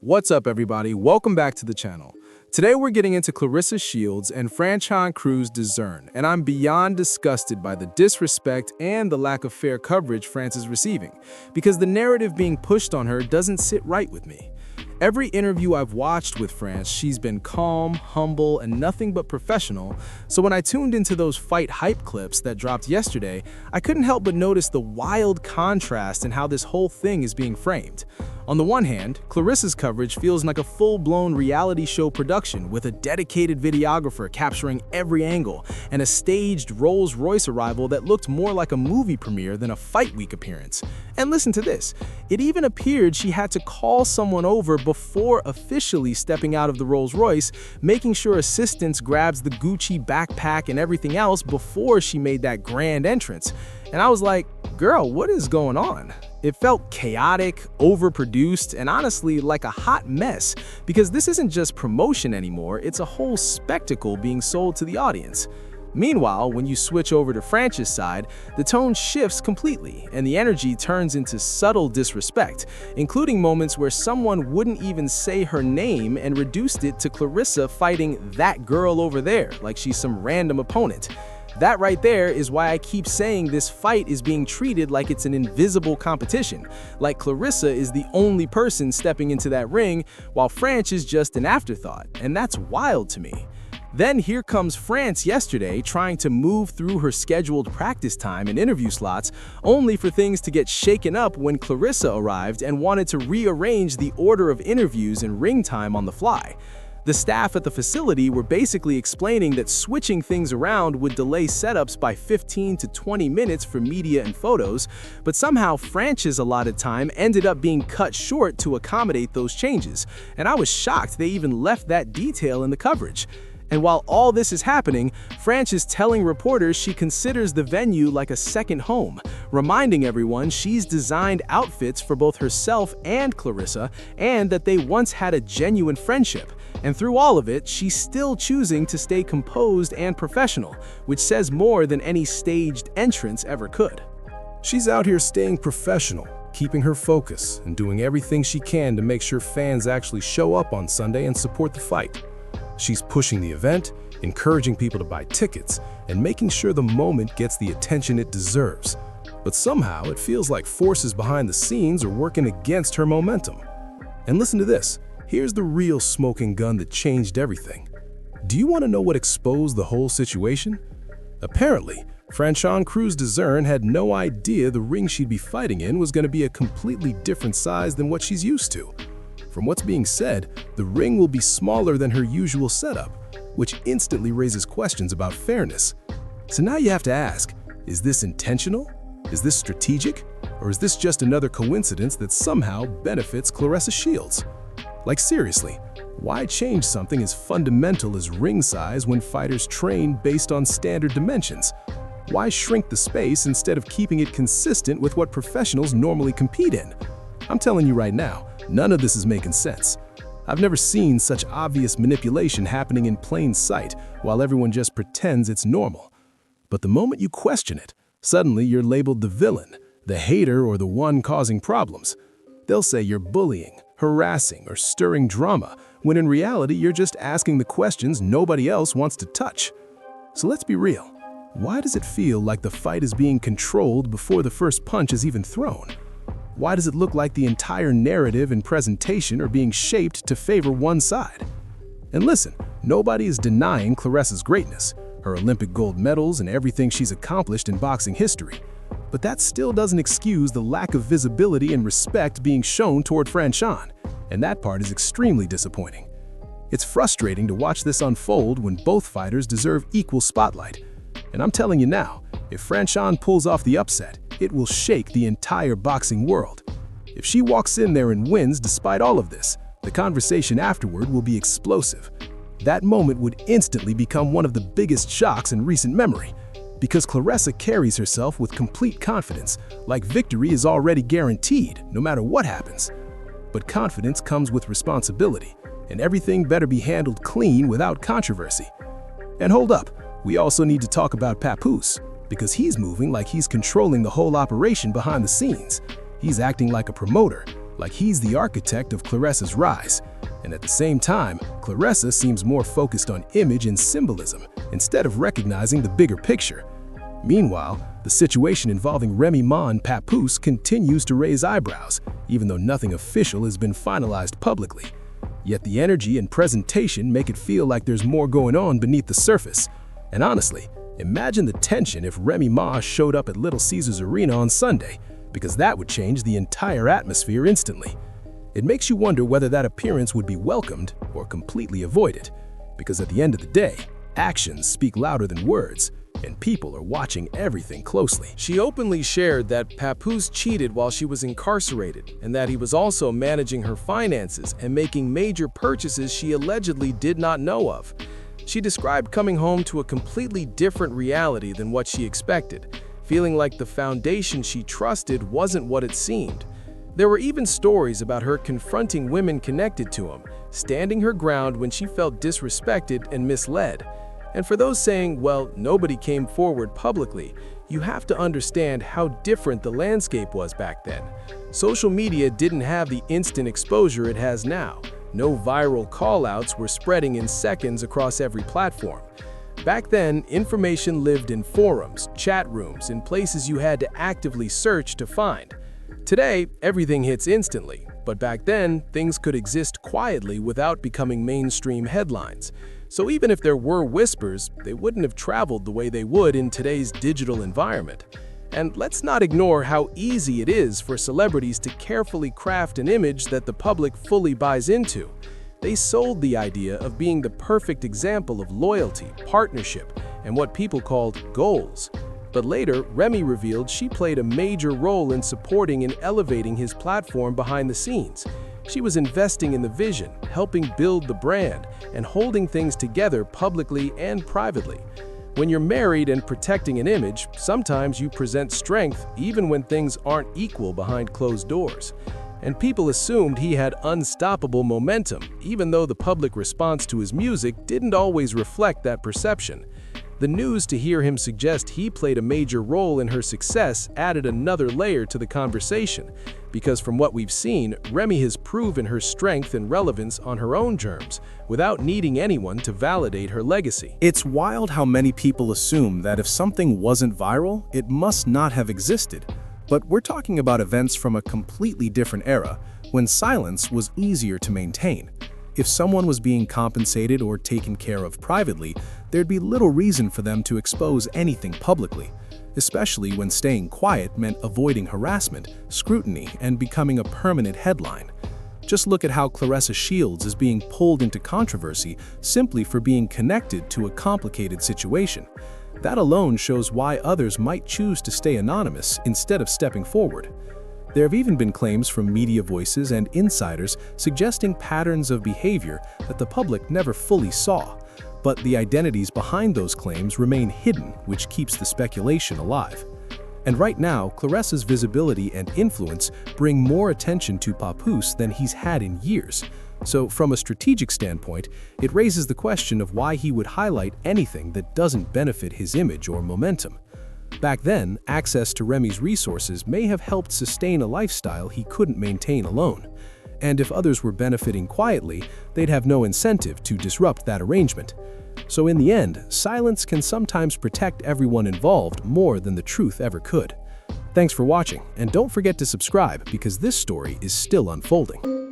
What's up, everybody? Welcome back to the channel. Today we're getting into Claressa Shields and Franchon Cruz's Discern, and I'm beyond disgusted by the disrespect and the lack of fair coverage France is receiving, because the narrative being pushed on her doesn't sit right with me. Every interview I've watched with France, she's been calm, humble, and nothing but professional, so when I tuned into those fight hype clips that dropped yesterday, I couldn't help but notice the wild contrast in how this whole thing is being framed. On the one hand, Claressa's coverage feels like a full-blown reality show production with a dedicated videographer capturing every angle and a staged Rolls-Royce arrival that looked more like a movie premiere than a Fight Week appearance. And listen to this, it even appeared she had to call someone over before officially stepping out of the Rolls-Royce, making sure assistance grabs the Gucci backpack and everything else before she made that grand entrance. And I was like, girl, what is going on? It felt chaotic, overproduced, and honestly like a hot mess, because this isn't just promotion anymore, it's a whole spectacle being sold to the audience. Meanwhile, when you switch over to France's side, the tone shifts completely, and the energy turns into subtle disrespect, including moments where someone wouldn't even say her name and reduced it to Claressa fighting that girl over there, like she's some random opponent. That right there is why I keep saying this fight is being treated like it's an invisible competition, like Claressa is the only person stepping into that ring, while France is just an afterthought, and that's wild to me. Then here comes France yesterday trying to move through her scheduled practice time and interview slots, only for things to get shaken up when Claressa arrived and wanted to rearrange the order of interviews and ring time on the fly. The staff at the facility were basically explaining that switching things around would delay setups by 15 to 20 minutes for media and photos, but somehow France's allotted time ended up being cut short to accommodate those changes, and I was shocked they even left that detail in the coverage. And while all this is happening, France is telling reporters she considers the venue like a second home, reminding everyone she's designed outfits for both herself and Claressa, and that they once had a genuine friendship. And through all of it, she's still choosing to stay composed and professional, which says more than any staged entrance ever could. She's out here staying professional, keeping her focus, and doing everything she can to make sure fans actually show up on Sunday and support the fight. She's pushing the event, encouraging people to buy tickets, and making sure the moment gets the attention it deserves. But somehow, it feels like forces behind the scenes are working against her momentum. And listen to this. Here's the real smoking gun that changed everything. Do you want to know what exposed the whole situation? Apparently, Franchon Cruz's Discern had no idea the ring she'd be fighting in was going to be a completely different size than what she's used to. From what's being said, the ring will be smaller than her usual setup, which instantly raises questions about fairness. So now you have to ask, is this intentional? Is this strategic? Or is this just another coincidence that somehow benefits Claressa Shields? Like seriously, why change something as fundamental as ring size when fighters train based on standard dimensions? Why shrink the space instead of keeping it consistent with what professionals normally compete in? I'm telling you right now, none of this is making sense. I've never seen such obvious manipulation happening in plain sight while everyone just pretends it's normal. But the moment you question it, suddenly you're labeled the villain, the hater, or the one causing problems. They'll say you're bullying, harassing, or stirring drama, when in reality you're just asking the questions nobody else wants to touch. So let's be real. Why does it feel like the fight is being controlled before the first punch is even thrown? Why does it look like the entire narrative and presentation are being shaped to favor one side? And listen, nobody is denying Claressa's greatness, her Olympic gold medals, and everything she's accomplished in boxing history. But that still doesn't excuse the lack of visibility and respect being shown toward Franchon, and that part is extremely disappointing. It's frustrating to watch this unfold when both fighters deserve equal spotlight. And I'm telling you now, if Franchon pulls off the upset, it will shake the entire boxing world. If she walks in there and wins despite all of this, the conversation afterward will be explosive. That moment would instantly become one of the biggest shocks in recent memory, because Claressa carries herself with complete confidence, like victory is already guaranteed, no matter what happens. But confidence comes with responsibility, and everything better be handled clean without controversy. And hold up, we also need to talk about Papoose, because he's moving like he's controlling the whole operation behind the scenes. He's acting like a promoter, like he's the architect of Claressa's rise. And at the same time, Claressa seems more focused on image and symbolism instead of recognizing the bigger picture. Meanwhile, the situation involving Remy Ma and Papoose continues to raise eyebrows, even though nothing official has been finalized publicly. Yet the energy and presentation make it feel like there's more going on beneath the surface. And honestly, imagine the tension if Remy Ma showed up at Little Caesars Arena on Sunday, because that would change the entire atmosphere instantly. It makes you wonder whether that appearance would be welcomed or completely avoided, because at the end of the day, actions speak louder than words, and people are watching everything closely. She openly shared that Papoose cheated while she was incarcerated, and that he was also managing her finances and making major purchases she allegedly did not know of. She described coming home to a completely different reality than what she expected, feeling like the foundation she trusted wasn't what it seemed. There were even stories about her confronting women connected to him, standing her ground when she felt disrespected and misled. And for those saying, well, nobody came forward publicly, you have to understand how different the landscape was back then. Social media didn't have the instant exposure it has now. No viral call-outs were spreading in seconds across every platform. Back then, information lived in forums, chat rooms, and places you had to actively search to find. Today, everything hits instantly, but back then, things could exist quietly without becoming mainstream headlines. So even if there were whispers, they wouldn't have traveled the way they would in today's digital environment. And let's not ignore how easy it is for celebrities to carefully craft an image that the public fully buys into. They sold the idea of being the perfect example of loyalty, partnership, and what people called goals. But later, Remy revealed she played a major role in supporting and elevating his platform behind the scenes. She was investing in the vision, helping build the brand, and holding things together publicly and privately. When you're married and protecting an image, sometimes you present strength even when things aren't equal behind closed doors. And people assumed he had unstoppable momentum, even though the public response to his music didn't always reflect that perception. The news to hear him suggest he played a major role in her success added another layer to the conversation, because from what we've seen, Remy has proven her strength and relevance on her own terms, without needing anyone to validate her legacy. It's wild how many people assume that if something wasn't viral, it must not have existed. But we're talking about events from a completely different era, when silence was easier to maintain. If someone was being compensated or taken care of privately, there'd be little reason for them to expose anything publicly, especially when staying quiet meant avoiding harassment, scrutiny, and becoming a permanent headline. Just look at how Claressa Shields is being pulled into controversy simply for being connected to a complicated situation. That alone shows why others might choose to stay anonymous instead of stepping forward. There have even been claims from media voices and insiders suggesting patterns of behavior that the public never fully saw, but the identities behind those claims remain hidden, which keeps the speculation alive. And right now, Claressa's visibility and influence bring more attention to Papoose than he's had in years. So from a strategic standpoint, it raises the question of why he would highlight anything that doesn't benefit his image or momentum. Back then, access to Remy's resources may have helped sustain a lifestyle he couldn't maintain alone. And if others were benefiting quietly, they'd have no incentive to disrupt that arrangement. So in the end, silence can sometimes protect everyone involved more than the truth ever could. Thanks for watching, and don't forget to subscribe because this story is still unfolding.